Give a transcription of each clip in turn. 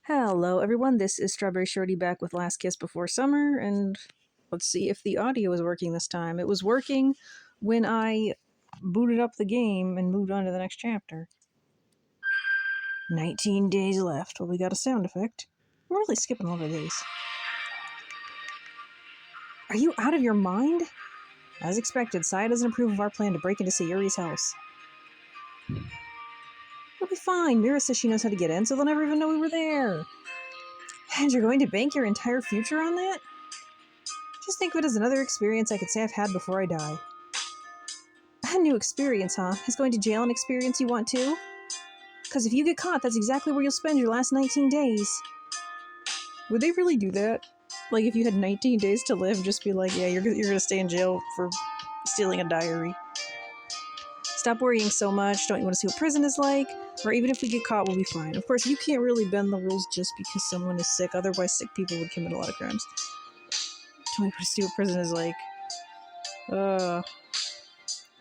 Hello everyone, this is StrawberryShorty back with Last Kiss Before Summer, and let's see if the audio is working this time. It was working when I booted up the game and moved on to the next chapter. 19 days left. Well, we got a sound effect. I'm really skipping over these. Are you out of your mind? As expected, Saya doesn't approve of our plan to break into Sayuri's house. It'll be fine. Mira says she knows how to get in, so they'll never even know we were there. And you're going to bank your entire future on that? Just think of it as another experience I could say I've had before I die. A new experience, huh? Is going to jail an experience you want too? Because if you get caught, that's exactly where you'll spend your last 19 days. Would they really do that? Like, if you had 19 days to live, just be like, yeah, you're going to stay in jail for stealing a diary. Stop worrying so much. Don't you want to see what prison is like? Or even if we get caught, we'll be fine. Of course, you can't really bend the rules just because someone is sick. Otherwise, sick people would commit a lot of crimes. Don't you want to see what prison is like? I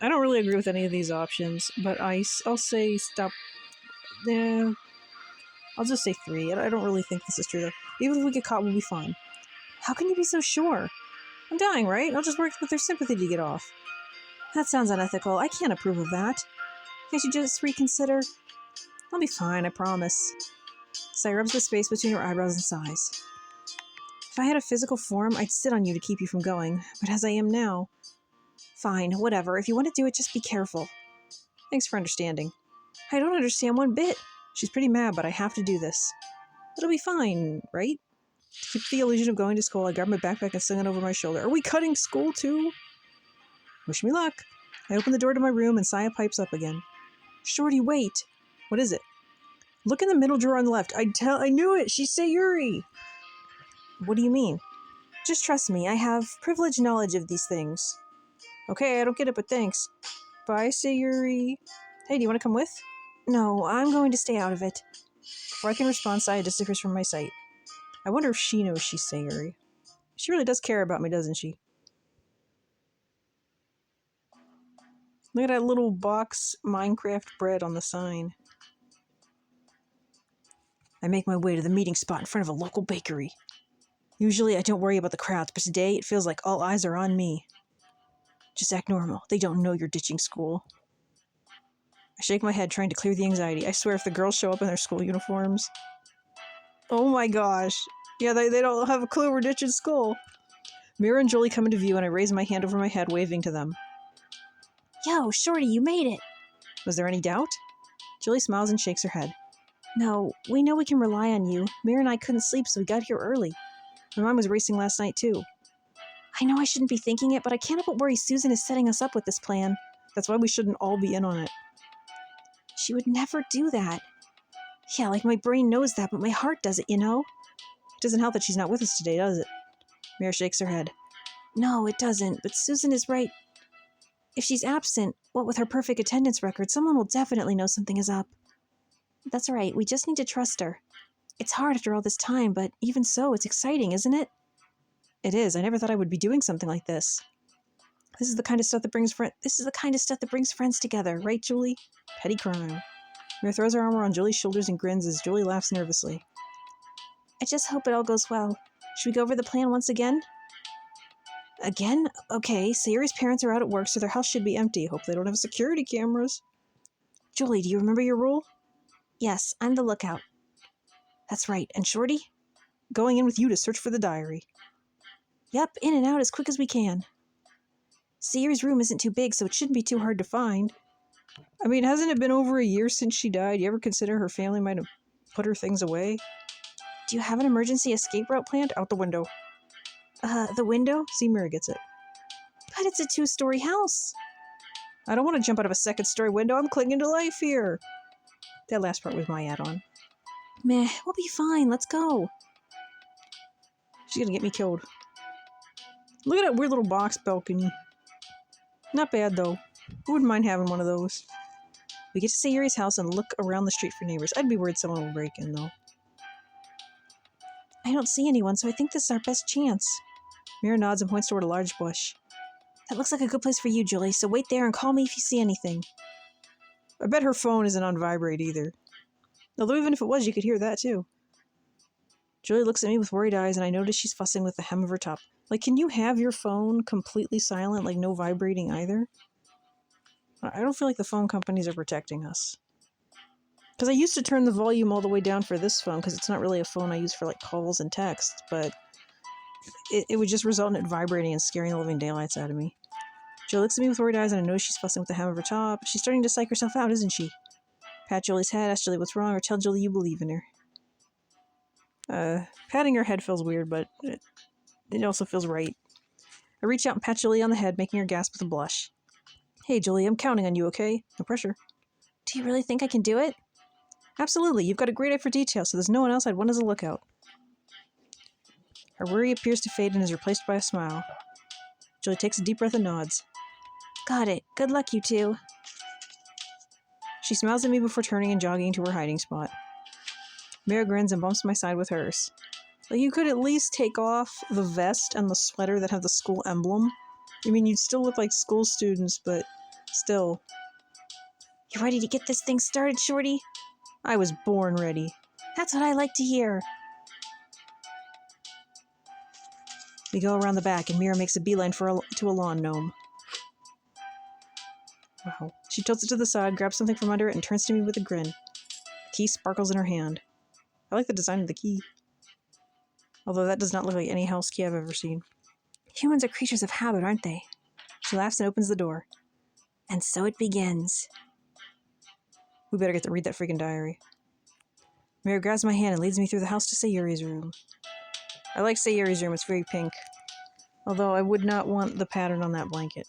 don't really agree with any of these options, but I'll say stop. Yeah, I'll just say 3. I don't really think this is true, though. Even if we get caught, we'll be fine. How can you be so sure? I'm dying, right? I'll just work with their sympathy to get off. That sounds unethical. I can't approve of that. Can't you just reconsider? I'll be fine, I promise. Saya rubs the space between her eyebrows and sighs. If I had a physical form, I'd sit on you to keep you from going, but as I am now... Fine, whatever. If you want to do it, just be careful. Thanks for understanding. I don't understand one bit. She's pretty mad, but I have to do this. It'll be fine, right? To keep the illusion of going to school, I grab my backpack and sling it over my shoulder. Are we cutting school, too? Wish me luck. I open the door to my room and Saya pipes up again. Shorty, wait. What is it? Look in the middle drawer on the left. I knew it. She's Sayuri. What do you mean? Just trust me. I have privileged knowledge of these things. Okay, I don't get it, but thanks. Bye, Sayuri. Hey, do you want to come with? No, I'm going to stay out of it. Before I can respond, Saya disappears from my sight. I wonder if she knows she's Sayuri. She really does care about me, doesn't she? Look at that little box Minecraft bread on the sign. I make my way to the meeting spot in front of a local bakery. Usually I don't worry about the crowds, but today it feels like all eyes are on me. Just act normal. They don't know you're ditching school. I shake my head, trying to clear the anxiety. I swear if the girls show up in their school uniforms... Oh my gosh. Yeah, they don't have a clue we're ditching school. Mira and Jolie come into view, and I raise my hand over my head, waving to them. Yo, Shorty, you made it! Was there any doubt? Jolie smiles and shakes her head. No, we know we can rely on you. Mira and I couldn't sleep, so we got here early. My mind was racing last night, too. I know I shouldn't be thinking it, but I can't help but worry Susan is setting us up with this plan. That's why we shouldn't all be in on it. She would never do that. Yeah, like my brain knows that, but my heart does it, you know? It doesn't help that she's not with us today, does it? Mira shakes her head. No, it doesn't, but Susan is right. If she's absent, what with her perfect attendance record, someone will definitely know something is up. That's right, we just need to trust her. It's hard after all this time, but even so, it's exciting, isn't it? It is. I never thought I would be doing something like this. This is the kind of stuff that brings friends together, right, Julie? Petty crime. Mira throws her arm around Julie's shoulders and grins as Julie laughs nervously. I just hope it all goes well. Should we go over the plan once again? Again? Okay, Sayuri's parents are out at work, so their house should be empty. Hope they don't have security cameras. Julie, do you remember your rule? Yes, I'm the lookout. That's right. And Shorty? Going in with you to search for the diary. Yep, in and out as quick as we can. Sayuri's room isn't too big, so it shouldn't be too hard to find. I mean, hasn't it been over a year since she died? You ever consider her family might have put her things away? Do you have an emergency escape route planned? Out the window. The window? See, Mira gets it. But it's a 2-story house. I don't want to jump out of a 2nd-story window. I'm clinging to life here. That last part was my add-on. Meh, we'll be fine. Let's go. She's gonna get me killed. Look at that weird little box balcony. Not bad, though. Who wouldn't mind having one of those? We get to Sayuri's house and look around the street for neighbors. I'd be worried someone will break in, though. I don't see anyone, so I think this is our best chance. Mira nods and points toward a large bush. That looks like a good place for you, Julie, so wait there and call me if you see anything. I bet her phone isn't on vibrate either. Although even if it was, you could hear that, too. Julie looks at me with worried eyes, and I notice she's fussing with the hem of her top. Like, can you have your phone completely silent, like no vibrating either? I don't feel like the phone companies are protecting us. Because I used to turn the volume all the way down for this phone, because it's not really a phone I use for like calls and texts, but it would just result in it vibrating and scaring the living daylights out of me. Julie looks at me with worried eyes, and I know she's fussing with the hem of her top. She's starting to psych herself out, isn't she? Pat Julie's head, ask Julie what's wrong, or tell Julie you believe in her. Patting her head feels weird, but it also feels right. I reach out and pat Julie on the head, making her gasp with a blush. Hey, Julie, I'm counting on you, okay? No pressure. Do you really think I can do it? Absolutely. You've got a great eye for detail, so there's no one else I'd want as a lookout. Her worry appears to fade and is replaced by a smile. Julie takes a deep breath and nods. Got it. Good luck, you two. She smiles at me before turning and jogging to her hiding spot. Mira grins and bumps my side with hers. Like, you could at least take off the vest and the sweater that have the school emblem. I mean, you'd still look like school students, but still. You ready to get this thing started, Shorty? I was born ready. That's what I like to hear. We go around the back, and Mira makes a beeline to a lawn gnome. Wow. She tilts it to the side, grabs something from under it, and turns to me with a grin. The key sparkles in her hand. I like the design of the key. Although that does not look like any house key I've ever seen. Humans are creatures of habit, aren't they? She laughs and opens the door. And so it begins. We better get to read that freaking diary. Mira grabs my hand and leads me through the house to Sayuri's room. I like Sayuri's room, it's very pink. Although I would not want the pattern on that blanket.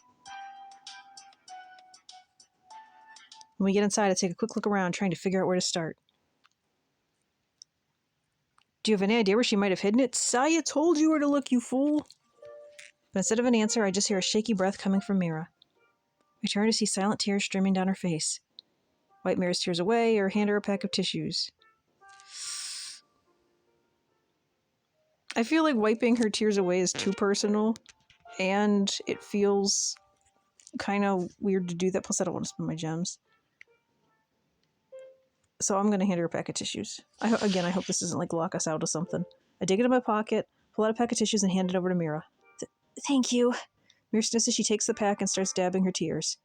When we get inside, I take a quick look around, trying to figure out where to start. Do you have any idea where she might have hidden it? Saya told you where to look, you fool! But instead of an answer, I just hear a shaky breath coming from Mira. I turn to see silent tears streaming down her face. Wipe Mira's tears away, or hand her a pack of tissues. I feel like wiping her tears away is too personal, and it feels kind of weird to do that, plus I don't want to spend my gems. So I'm going to hand her a pack of tissues. I hope this doesn't like lock us out of something. I dig into my pocket, pull out a pack of tissues, and hand it over to Mira. Thank you. Mira sniffs as she takes the pack and starts dabbing her tears.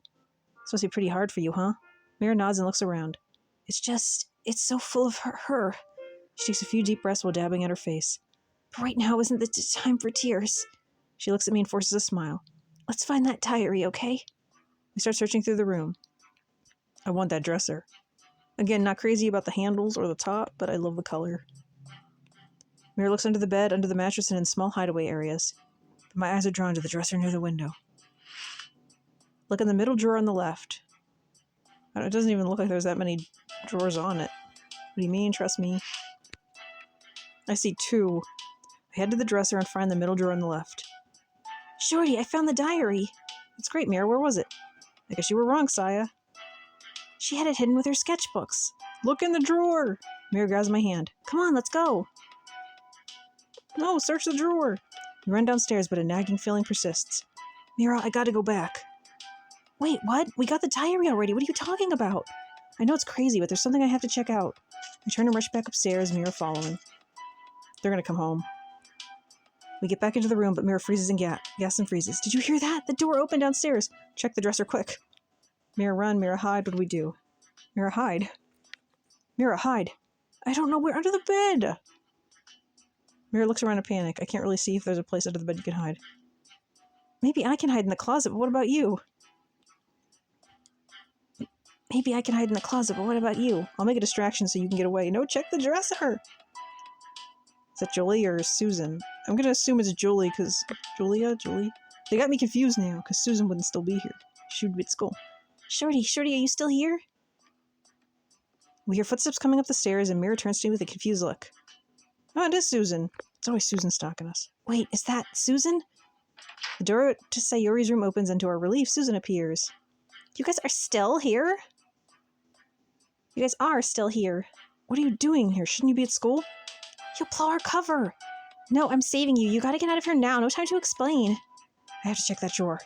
This must be pretty hard for you, huh? Mira nods and looks around. It's so full of her. She takes a few deep breaths while dabbing at her face. But right now isn't the time for tears. She looks at me and forces a smile. Let's find that diary, okay? We start searching through the room. I want that dresser. Again, not crazy about the handles or the top, but I love the color. Mira looks under the bed, under the mattress, and in small hideaway areas. But my eyes are drawn to the dresser near the window. Look in the middle drawer on the left. It doesn't even look like there's that many drawers on it. What do you mean? Trust me. I see 2. I head to the dresser and find the middle drawer on the left. Shorty, I found the diary. That's great, Mira. Where was it? I guess you were wrong, Saya. She had it hidden with her sketchbooks. Look in the drawer! Mira grabs my hand. Come on, let's go. No, search the drawer. We run downstairs, but a nagging feeling persists. Mira, I gotta go back. Wait, what? We got the diary already. What are you talking about? I know it's crazy, but there's something I have to check out. I turn and rush back upstairs, Mira following. They're gonna come home. We get back into the room, but Mira freezes and gasps and freezes. Did you hear that? The door opened downstairs. Check the dresser quick. Mira run, Mira hide. What do we do? Mira hide. Mira hide. I don't know. We're under the bed. Mira looks around in panic. I can't really see if there's a place under the bed you can hide. Maybe I can hide in the closet, but what about you? Maybe I can hide in the closet, but what about you? I'll make a distraction so you can get away. No, check the dresser! Is that Julie or Susan? I'm gonna assume it's Julie, because... Julie? They got me confused now, because Susan wouldn't still be here. She would be at school. Shorty, are you still here? We hear footsteps coming up the stairs, and Mira turns to me with a confused look. Oh, it is Susan. It's always Susan stalking us. Wait, is that Susan? The door to Sayuri's room opens, and to our relief, Susan appears. You guys are still here? You guys are still here. What are you doing here? Shouldn't you be at school? You'll blow our cover. No, I'm saving you. You gotta get out of here now. No time to explain. I have to check that drawer.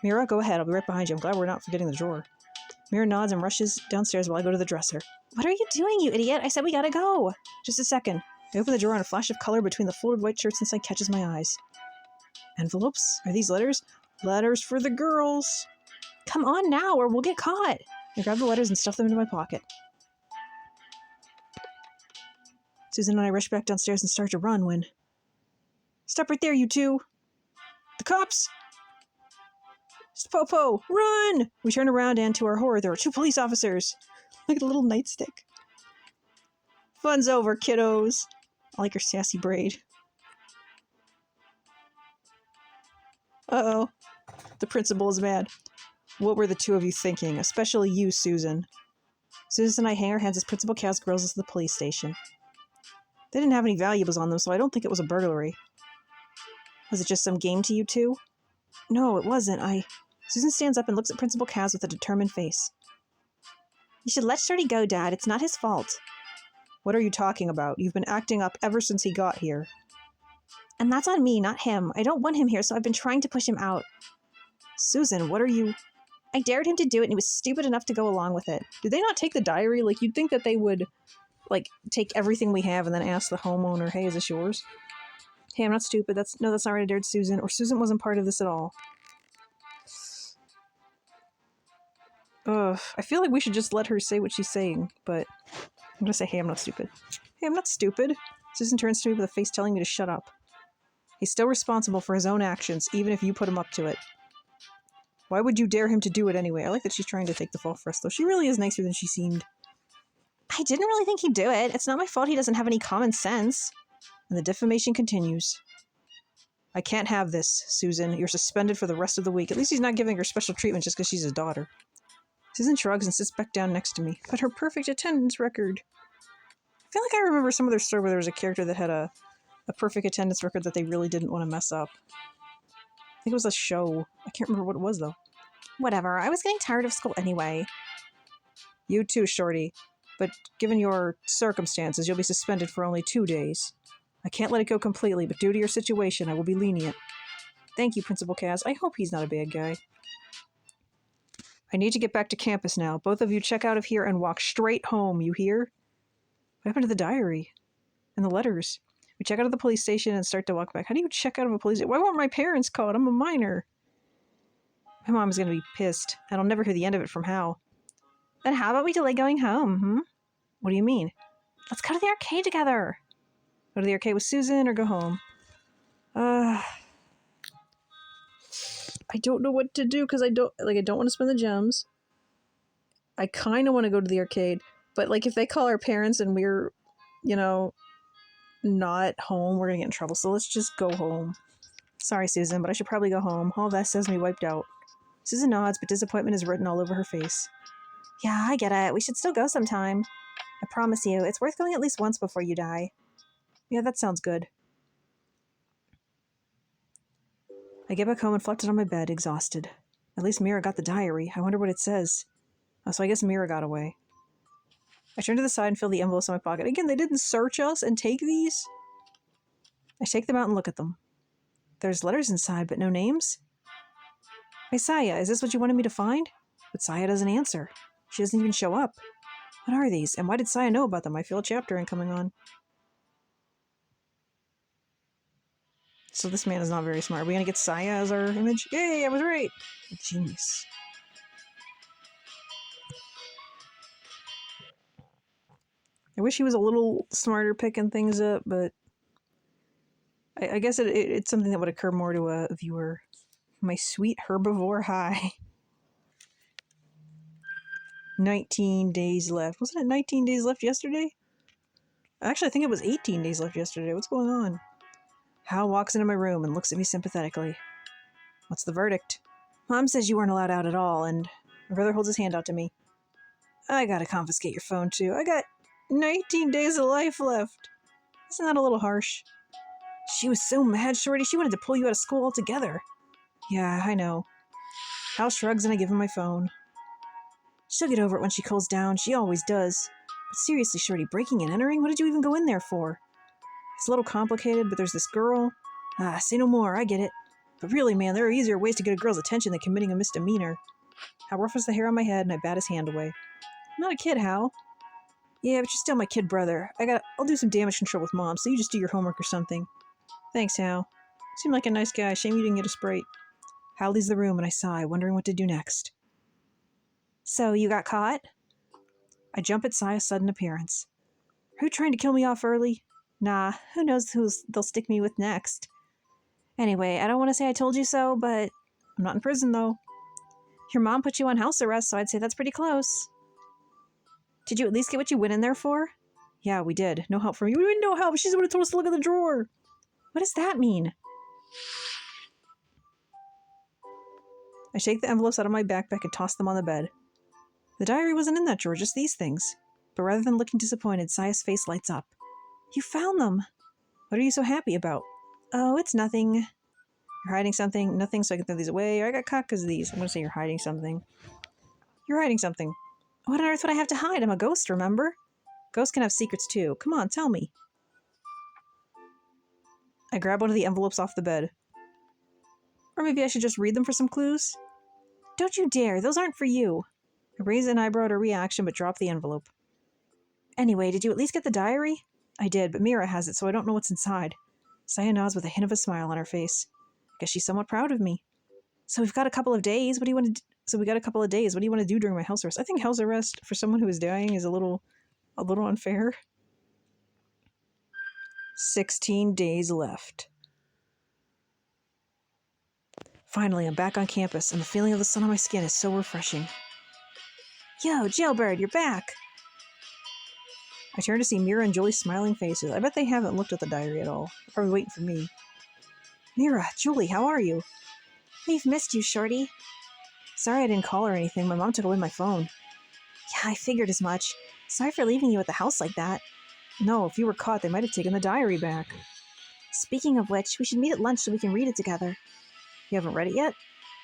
Mira, go ahead. I'll be right behind you. I'm glad we're not forgetting the drawer. Mira nods and rushes downstairs while I go to the dresser. What are you doing, you idiot? I said we gotta go. Just a second. I open the drawer and a flash of color between the folded white shirts inside catches my eyes. Envelopes? Are these letters? Letters for the girls! Come on now, or we'll get caught. I grab the letters and stuff them into my pocket. Susan and I rush back downstairs and start to run when... Stop right there, you two! The cops! Popo, run! We turn around and, to our horror, there are 2 police officers. Look at the little nightstick. Fun's over, kiddos. I like her sassy braid. Uh-oh. The principal is mad. What were the 2 of you thinking? Especially you, Susan. Susan and I hang our heads as Principal Kaz grills us to the police station. They didn't have any valuables on them, so I don't think it was a burglary. Was it just some game to you 2? No, it wasn't. Susan stands up and looks at Principal Kaz with a determined face. You should let Shorty go, Dad. It's not his fault. What are you talking about? You've been acting up ever since he got here. And that's on me, not him. I don't want him here, so I've been trying to push him out. Susan, what are you... I dared him to do it, and he was stupid enough to go along with it. Did they not take the diary? Like, you'd think that they would, like, take everything we have and then ask the homeowner, hey, is this yours? Hey, I'm not stupid. That's not what I dared Susan. Or Susan wasn't part of this at all. Ugh, I feel like we should just let her say what she's saying, but I'm gonna say, hey, I'm not stupid. Hey, I'm not stupid. Susan turns to me with a face telling me to shut up. He's still responsible for his own actions, even if you put him up to it. Why would you dare him to do it anyway? I like that she's trying to take the fall for us, though. She really is nicer than she seemed. I didn't really think he'd do it. It's not my fault he doesn't have any common sense. And the defamation continues. I can't have this, Susan. You're suspended for the rest of the week. At least he's not giving her special treatment just because she's his daughter. Susan shrugs and sits back down next to me. But her perfect attendance record. I feel like I remember some other story where there was a character that had a perfect attendance record that they really didn't want to mess up. I think it was a show. I can't remember what it was, though. Whatever. I was getting tired of school anyway. You too, Shorty. But given your circumstances, you'll be suspended for only 2 days. I can't let it go completely, but due to your situation, I will be lenient. Thank you, Principal Kaz. I hope he's not a bad guy. I need to get back to campus now. Both of you check out of here and walk straight home, you hear? What happened to the diary? And the letters? We check out of the police station and start to walk back. How do you check out of a police station? Why weren't my parents called? I'm a minor. My mom's going to be pissed, and I'll never hear the end of it from Hal. Then how about we delay going home, What do you mean? Let's go to the arcade together. Go to the arcade with Susan or go home? I don't know what to do because I don't want to spend the gems. I kind of want to go to the arcade, but like if they call our parents and we're, not home, we're gonna get in trouble. So let's just go home. Sorry, Susan, but I should probably go home. All that says me wiped out. Susan nods, but disappointment is written all over her face. Yeah, I get it. We should still go sometime. I promise you, it's worth going at least once before you die. Yeah, that sounds good. I get back home and flopped it on my bed, exhausted. At least Mira got the diary. I wonder what it says. Oh, so I guess Mira got away. I turn to the side and fill the envelopes in my pocket. Again, they didn't search us and take these? I take them out and look at them. There's letters inside, but no names? Hey, Saya, is this what you wanted me to find? But Saya doesn't answer. She doesn't even show up. What are these? And why did Saya know about them? I feel a chapter incoming on. So this man is not very smart. Are we going to get Saya as our image? Yay, I was right. A genius. I wish he was a little smarter picking things up, but I guess it's something that would occur more to a viewer. My sweet herbivore high. 19 days left. Wasn't it 19 days left yesterday? Actually, I think it was 18 days left yesterday. What's going on? Hal walks into my room and looks at me sympathetically. What's the verdict? Mom says you weren't allowed out at all, and my brother holds his hand out to me. I gotta confiscate your phone, too. I got 19 days of life left. Isn't that a little harsh? She was so mad, Shorty, she wanted to pull you out of school altogether. Yeah, I know. Hal shrugs and I give him my phone. She'll get over it when she cools down. She always does. But seriously, Shorty, breaking and entering? What did you even go in there for? It's a little complicated, but there's this girl. Say no more, I get it. But really, man, there are easier ways to get a girl's attention than committing a misdemeanor. Hal ruffles the hair on my head and I bat his hand away. I'm not a kid, Hal. Yeah, but you're still my kid brother. I'll do some damage control with Mom, so you just do your homework or something. Thanks, Hal. Seemed like a nice guy. Shame you didn't get a Sprite. Hal leaves the room and I sigh, wondering what to do next. So, you got caught? I jump at Saya's sudden appearance. Are you trying to kill me off early? Nah, who knows who they'll stick me with next. Anyway, I don't want to say I told you so, but I'm not in prison, though. your mom put you on house arrest, so I'd say that's pretty close. Did you at least get what you went in there for? Yeah, we did. No help from you. We didn't know help. She's the one who told us to look at the drawer. What does that mean? I shake the envelopes out of my backpack and toss them on the bed. The diary wasn't in that drawer, just these things. But rather than looking disappointed, Saya's face lights up. You found them. What are you so happy about? Oh, it's nothing. You're hiding something? Nothing, so I can throw these away. I got caught because of these. I'm going to say you're hiding something. You're hiding something. What on earth would I have to hide? I'm a ghost, remember? Ghosts can have secrets too. Come on, tell me. I grab one of the envelopes off the bed. Or maybe I should just read them for some clues? Don't you dare. Those aren't for you. I raise an eyebrow at her reaction, but drop the envelope. Anyway, did you at least get the diary? I did, but Mira has it, so I don't know what's inside. Saya nods with a hint of a smile on her face. I guess she's somewhat proud of me. So we've got a couple of days. What do you want to do? So we got a couple of days. What do you want to do during my house arrest? I think house arrest for someone who is dying is a little unfair. 16 days left. Finally, I'm back on campus, and the feeling of the sun on my skin is so refreshing. Yo, Jailbird, you're back. I turn to see Mira and Julie's smiling faces. I bet they haven't looked at the diary at all. They're probably waiting for me. Mira, Julie, how are you? We've missed you, Shorty. Sorry I didn't call or anything. My mom took away my phone. Yeah, I figured as much. Sorry for leaving you at the house like that. No, if you were caught, they might have taken the diary back. Speaking of which, we should meet at lunch so we can read it together. You haven't read it yet?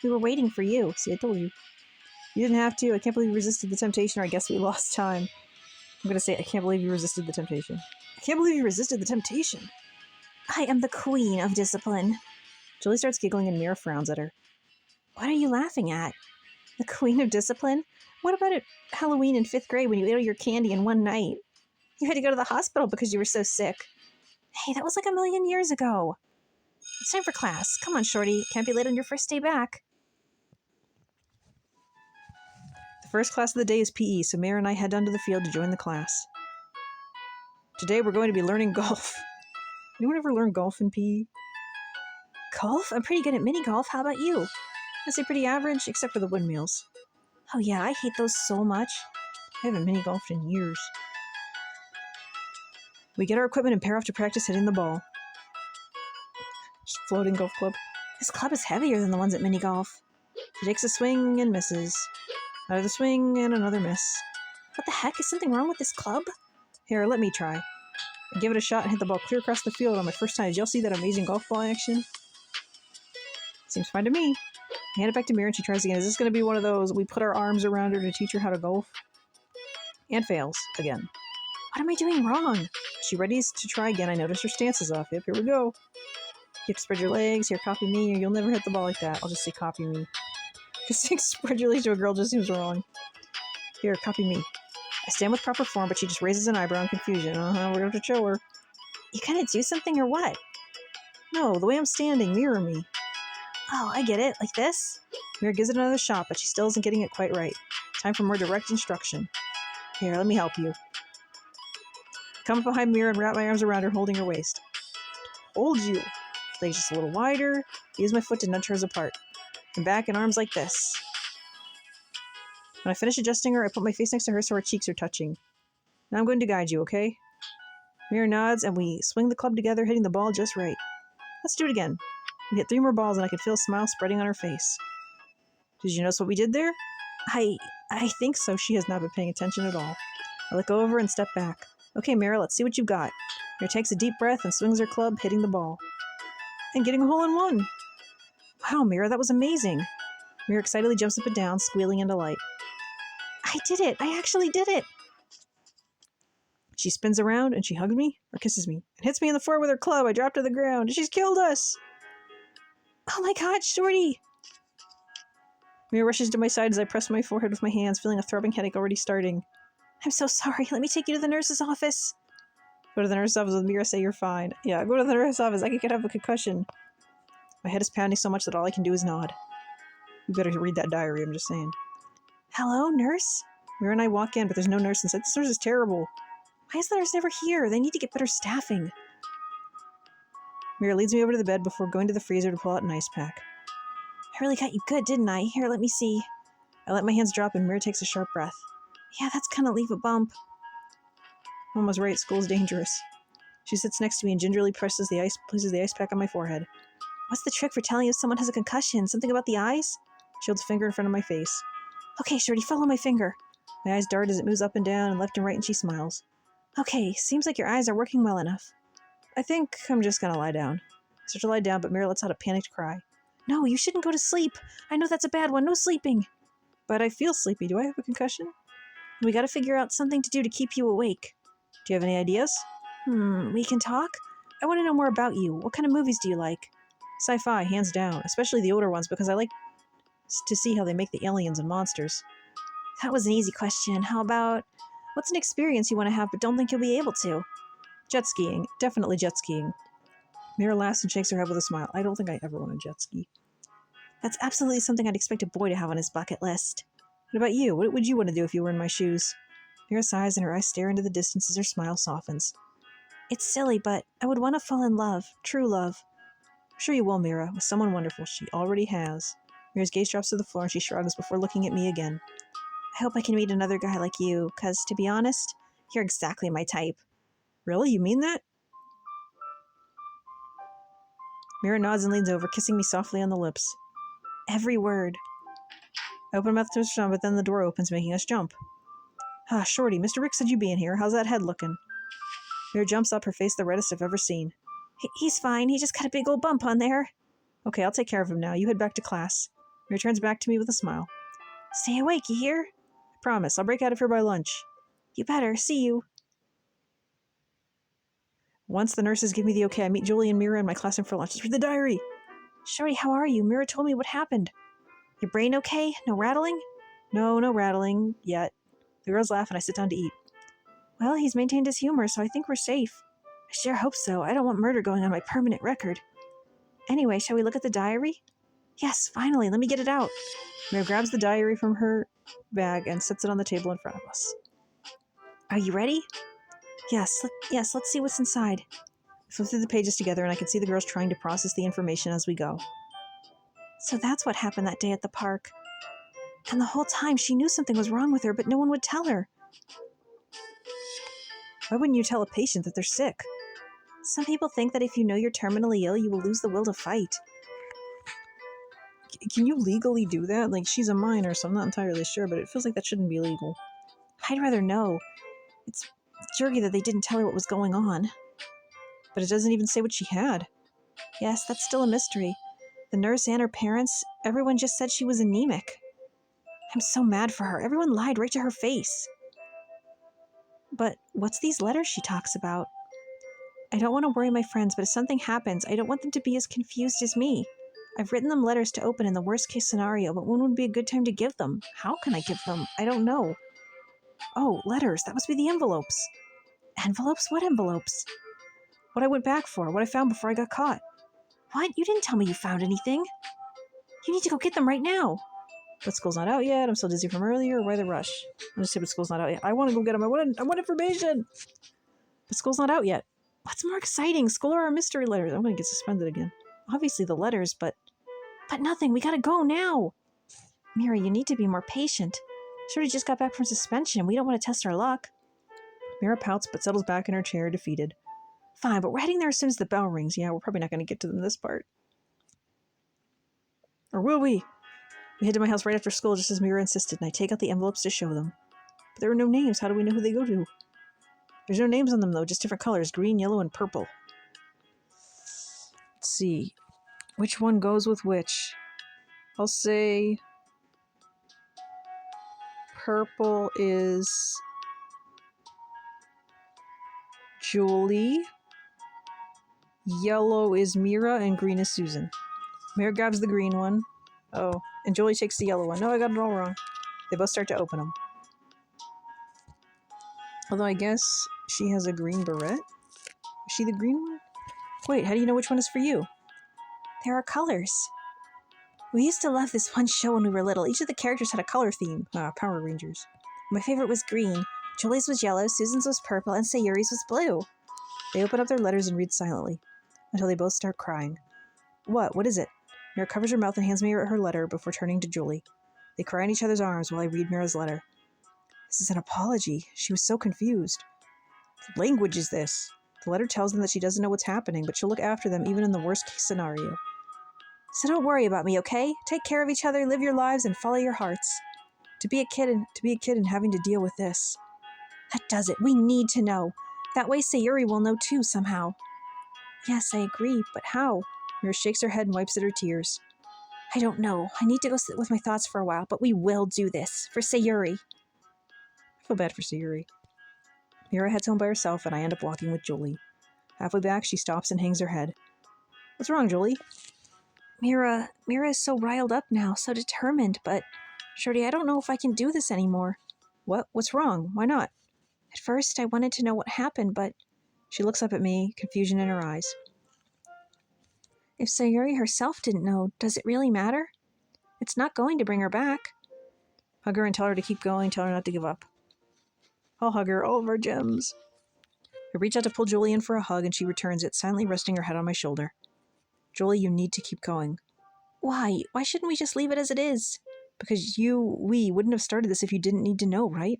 We were waiting for you. See, I told you. You didn't have to. I can't believe you resisted the temptation, or I guess we lost time. I'm gonna say, I can't believe you resisted the temptation. I can't believe you resisted the temptation. I am the queen of discipline. Julie starts giggling and Mira frowns at her. What are you laughing at? The queen of discipline? What about at Halloween in 5th grade when you ate all your candy in one night? You had to go to the hospital because you were so sick. Hey, that was like a million years ago. It's time for class. Come on, Shorty. Can't be late on your first day back. The first class of the day is PE, so Mira and I head down to the field to join the class. Today we're going to be learning golf. Anyone ever learn golf in PE? Golf? I'm pretty good at mini golf. How about you? I'd say pretty average, except for the windmills. Oh yeah, I hate those so much. I haven't mini golfed in years. We get our equipment and pair off to practice hitting the ball. Just floating golf club. This club is heavier than the ones at mini golf. She takes a swing and misses. Another swing and another miss. What the heck? Is something wrong with this club? Here, let me try. I give it a shot and hit the ball clear across the field on my first time. Did y'all see that amazing golf ball action? Seems fine to me. I hand it back to Mira and she tries again. Is this going to be one of those, we put our arms around her to teach her how to golf? And fails again. What am I doing wrong? She readies to try again. I notice her stance is off. Yep, here we go. You have to spread your legs. Here, copy me, or you'll never hit the ball like that. I'll just say copy me. Because saying spread your legs to a girl just seems wrong. Here, copy me. I stand with proper form, but she just raises an eyebrow in confusion. We're going to have to show her. You gonna do something or what? No, the way I'm standing, mirror me. Oh, I get it. Like this? Mira gives it another shot, but she still isn't getting it quite right. Time for more direct instruction. Here, let me help you. Come up behind Mira and wrap my arms around her, holding her waist. Hold you. Legs just a little wider. Use my foot to nudge hers apart. And back and arms like this. When I finish adjusting her, I put my face next to her so our cheeks are touching. Now I'm going to guide you, okay? Mira nods, and we swing the club together, hitting the ball just right. Let's do it again. We hit 3 more balls, and I could feel a smile spreading on her face. Did you notice what we did there? I think so. She has not been paying attention at all. I look over and step back. Okay, Mira, let's see what you've got. Mira takes a deep breath and swings her club, hitting the ball. And getting a hole in one. Wow, Mira, that was amazing. Mira excitedly jumps up and down, squealing in delight. I did it! I actually did it! She spins around and she hugs me, or kisses me, and hits me in the forehead with her club. I drop to the ground, and she's killed us! Oh my god, Shorty! Mira rushes to my side as I press my forehead with my hands, feeling a throbbing headache already starting. I'm so sorry. Let me take you to the nurse's office. Go to the nurse's office with Mira, say you're fine. Yeah, go to the nurse's office. I could have a concussion. My head is pounding so much that all I can do is nod. You better read that diary, I'm just saying. Hello, nurse? Mira and I walk in, but there's no nurse inside. This nurse is terrible. Why is the nurse never here? They need to get better staffing. Mira leads me over to the bed before going to the freezer to pull out an ice pack. I really got you good, didn't I? Here, let me see. I let my hands drop and Mira takes a sharp breath. Yeah, that's gonna leave a bump. Mom was right, school's dangerous. She sits next to me and gingerly places the ice pack on my forehead. What's the trick for telling if someone has a concussion? Something about the eyes? She holds a finger in front of my face. Okay, Shorty, follow my finger. My eyes dart as it moves up and down and left and right, and she smiles. Okay, seems like your eyes are working well enough. I think I'm just gonna lie down. I start to lie down, but Mira lets out a panicked cry. No, you shouldn't go to sleep. I know that's a bad one. No sleeping. But I feel sleepy. Do I have a concussion? We gotta figure out something to do to keep you awake. Do you have any ideas? We can talk? I want to know more about you. What kind of movies do you like? Sci-fi, hands down. Especially the older ones, because I like to see how they make the aliens and monsters. That was an easy question. How about, what's an experience you want to have but don't think you'll be able to? Jet skiing. Definitely jet skiing. Mira laughs and shakes her head with a smile. I don't think I ever want to jet ski. That's absolutely something I'd expect a boy to have on his bucket list. What about you? What would you want to do if you were in my shoes? Mira sighs and her eyes stare into the distance as her smile softens. It's silly, but I would want to fall in love. True love. I'm sure you will, Mira, with someone wonderful. She already has. Mira's gaze drops to the floor and she shrugs before looking at me again. I hope I can meet another guy like you, 'cause to be honest, you're exactly my type. Really? You mean that? Mira nods and leans over, kissing me softly on the lips. Every word. I open my mouth to jump, but then the door opens, making us jump. Ah, Shorty, Mr. Rick said you'd be in here. How's that head looking? Mira jumps up, her face the reddest I've ever seen. He's fine. He just got a big old bump on there. Okay, I'll take care of him now. You head back to class. Mira turns back to me with a smile. Stay awake, you hear? I promise. I'll break out of here by lunch. You better. See you. Once the nurses give me the okay, I meet Julie and Mira in my classroom for lunch. Let's read the diary. Shorty, how are you? Mira told me what happened. Your brain okay? No rattling? No rattling yet. The girls laugh and I sit down to eat. Well, he's maintained his humor, so I think we're safe. I sure hope so. I don't want murder going on my permanent record. Anyway, shall we look at the diary? Yes, finally. Let me get it out. Mira grabs the diary from her bag and sets it on the table in front of us. Are you ready? Yes, let's see what's inside. We flip through the pages together and I can see the girls trying to process the information as we go. So that's what happened that day at the park. And the whole time she knew something was wrong with her, but no one would tell her. Why wouldn't you tell a patient that they're sick? Some people think that if you know you're terminally ill, you will lose the will to fight. Can you legally do that? Like, she's a minor, so I'm not entirely sure, but it feels like that shouldn't be legal. I'd rather know. It's jerky that they didn't tell her what was going on. But it doesn't even say what she had. Yes, that's still a mystery. The nurse and her parents, everyone just said she was anemic. I'm so mad for her. Everyone lied right to her face. But what's these letters she talks about? I don't want to worry my friends, but if something happens, I don't want them to be as confused as me. I've written them letters to open in the worst case scenario, but when would be a good time to give them? How can I give them? I don't know. Oh, letters. That must be the envelopes. Envelopes? What envelopes? What I went back for. What I found before I got caught. What? You didn't tell me you found anything. You need to go get them right now. But school's not out yet. I'm still dizzy from earlier. Why the rush? I'm just saying, but school's not out yet. I want to go get them. I want information. But school's not out yet. What's more exciting, school or our mystery letters? I'm going to get suspended again. Obviously the letters, but nothing. We gotta go now. Mira, you need to be more patient. Shorty just got back from suspension. We don't want to test our luck. Mira pouts but settles back in her chair, defeated. Fine, but we're heading there as soon as the bell rings. Yeah, we're probably not going to get to them this part. Or will we? We head to my house right after school just as Mira insisted, and I take out the envelopes to show them. But there are no names. How do we know who they go to? There's no names on them, though, just different colors. Green, yellow, and purple. Let's see. Which one goes with which? I'll say... purple is... Julie. Yellow is Mira, and green is Susan. Mira grabs the green one. Oh, and Julie takes the yellow one. No, I got it all wrong. They both start to open them. Although I guess she has a green beret. Is she the green one? Wait, how do you know which one is for you? There are colors. We used to love this one show when we were little. Each of the characters had a color theme. Power Rangers. My favorite was green. Julie's was yellow, Susan's was purple, and Sayuri's was blue. They open up their letters and read silently, until they both start crying. What? What is it? Mira covers her mouth and hands Mira her letter before turning to Julie. They cry in each other's arms while I read Mira's letter. This is an apology. She was so confused. What language is this? The letter tells them that she doesn't know what's happening, but she'll look after them even in the worst case scenario. So don't worry about me, okay? Take care of each other, live your lives, and follow your hearts. To be a kid and having to deal with this. That does it. We need to know. That way Sayuri will know too, somehow. Yes, I agree, but how? Mira shakes her head and wipes at her tears. I don't know. I need to go sit with my thoughts for a while, but we will do this. For Sayuri. I feel bad for Sayuri. Mira heads home by herself, and I end up walking with Julie. Halfway back, she stops and hangs her head. What's wrong, Julie? Mira is so riled up now, so determined, but... Shorty, I don't know if I can do this anymore. What? What's wrong? Why not? At first, I wanted to know what happened, but... She looks up at me, confusion in her eyes. If Sayuri herself didn't know, does it really matter? It's not going to bring her back. Hug her and tell her to keep going, tell her not to give up. I'll hug her, all of our gems. I reach out to pull Julie in for a hug, and she returns it, silently resting her head on my shoulder. Julie, you need to keep going. Why? Why shouldn't we just leave it as it is? Because we wouldn't have started this if you didn't need to know, right?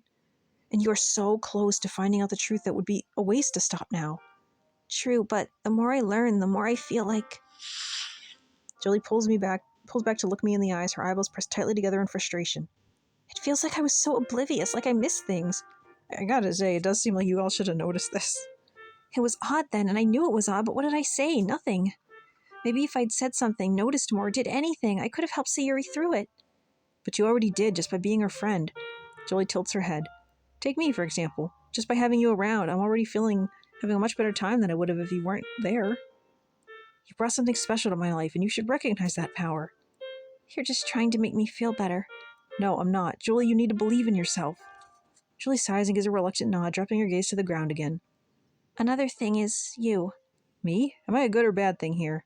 And you are so close to finding out the truth that would be a waste to stop now. True, but the more I learn, the more I feel like... Julie pulls back to look me in the eyes, her eyeballs pressed tightly together in frustration. It feels like I was so oblivious, like I missed things. I gotta say, it does seem like you all should have noticed this. It was odd then, and I knew it was odd, but what did I say? Nothing. Maybe if I'd said something, noticed more, did anything, I could have helped Sayuri through it. But you already did, just by being her friend. Julie tilts her head. Take me, for example. Just by having you around, I'm already having a much better time than I would have if you weren't there. You brought something special to my life, and you should recognize that power. You're just trying to make me feel better. No, I'm not. Julie, you need to believe in yourself. Julie sighs and gives a reluctant nod, dropping her gaze to the ground again. Another thing is you. Me? Am I a good or bad thing here?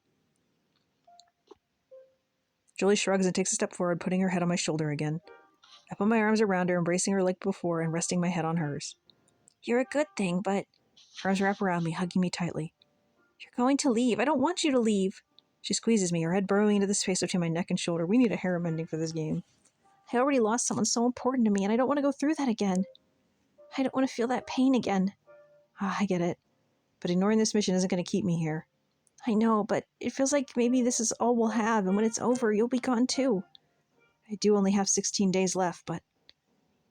Julie shrugs and takes a step forward, putting her head on my shoulder again. I put my arms around her, embracing her like before and resting my head on hers. You're a good thing, but... Her arms wrap around me, hugging me tightly. You're going to leave. I don't want you to leave. She squeezes me, her head burrowing into the space between my neck and shoulder. We need a harem ending for this game. I already lost someone so important to me, and I don't want to go through that again. I don't want to feel that pain again. I get it. But ignoring this mission isn't going to keep me here. I know, but it feels like maybe this is all we'll have, and when it's over, you'll be gone too. I do only have 16 days left, but...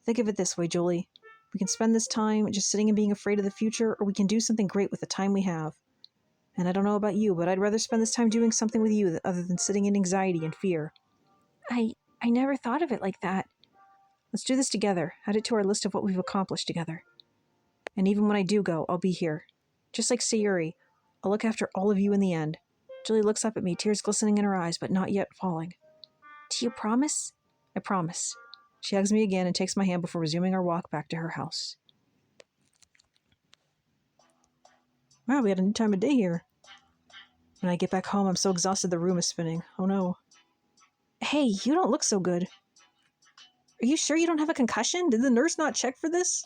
Think of it this way, Julie. We can spend this time just sitting and being afraid of the future, or we can do something great with the time we have. And I don't know about you, but I'd rather spend this time doing something with you other than sitting in anxiety and fear. I never thought of it like that. Let's do this together. Add it to our list of what we've accomplished together. And even when I do go, I'll be here. Just like Sayuri, I'll look after all of you in the end. Julie looks up at me, tears glistening in her eyes, but not yet falling. Do you promise? I promise. She hugs me again and takes my hand before resuming our walk back to her house. Wow, we had a new time of day here. When I get back home, I'm so exhausted the room is spinning. Oh no. Hey, you don't look so good. Are you sure you don't have a concussion? Did the nurse not check for this?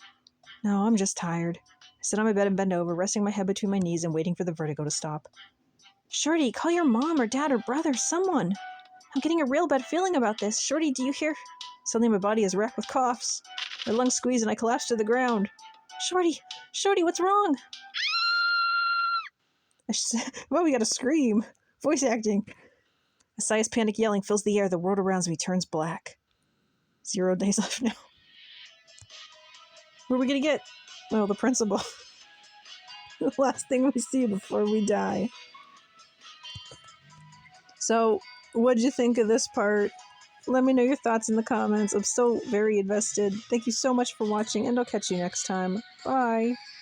No, I'm just tired. I sit on my bed and bend over, resting my head between my knees and waiting for the vertigo to stop. Shorty, call your mom or dad or brother, someone. I'm getting a real bad feeling about this. Shorty, do you hear? Suddenly my body is racked with coughs. My lungs squeeze and I collapse to the ground. Shorty, what's wrong? Well, we gotta scream. Voice acting. A sigh of panic yelling fills the air. The world around me turns black. 0 days left now. What are we gonna get? Well, the principal. The last thing we see before we die. So, what'd you think of this part? Let me know your thoughts in the comments. I'm so very invested. Thank you so much for watching, and I'll catch you next time. Bye!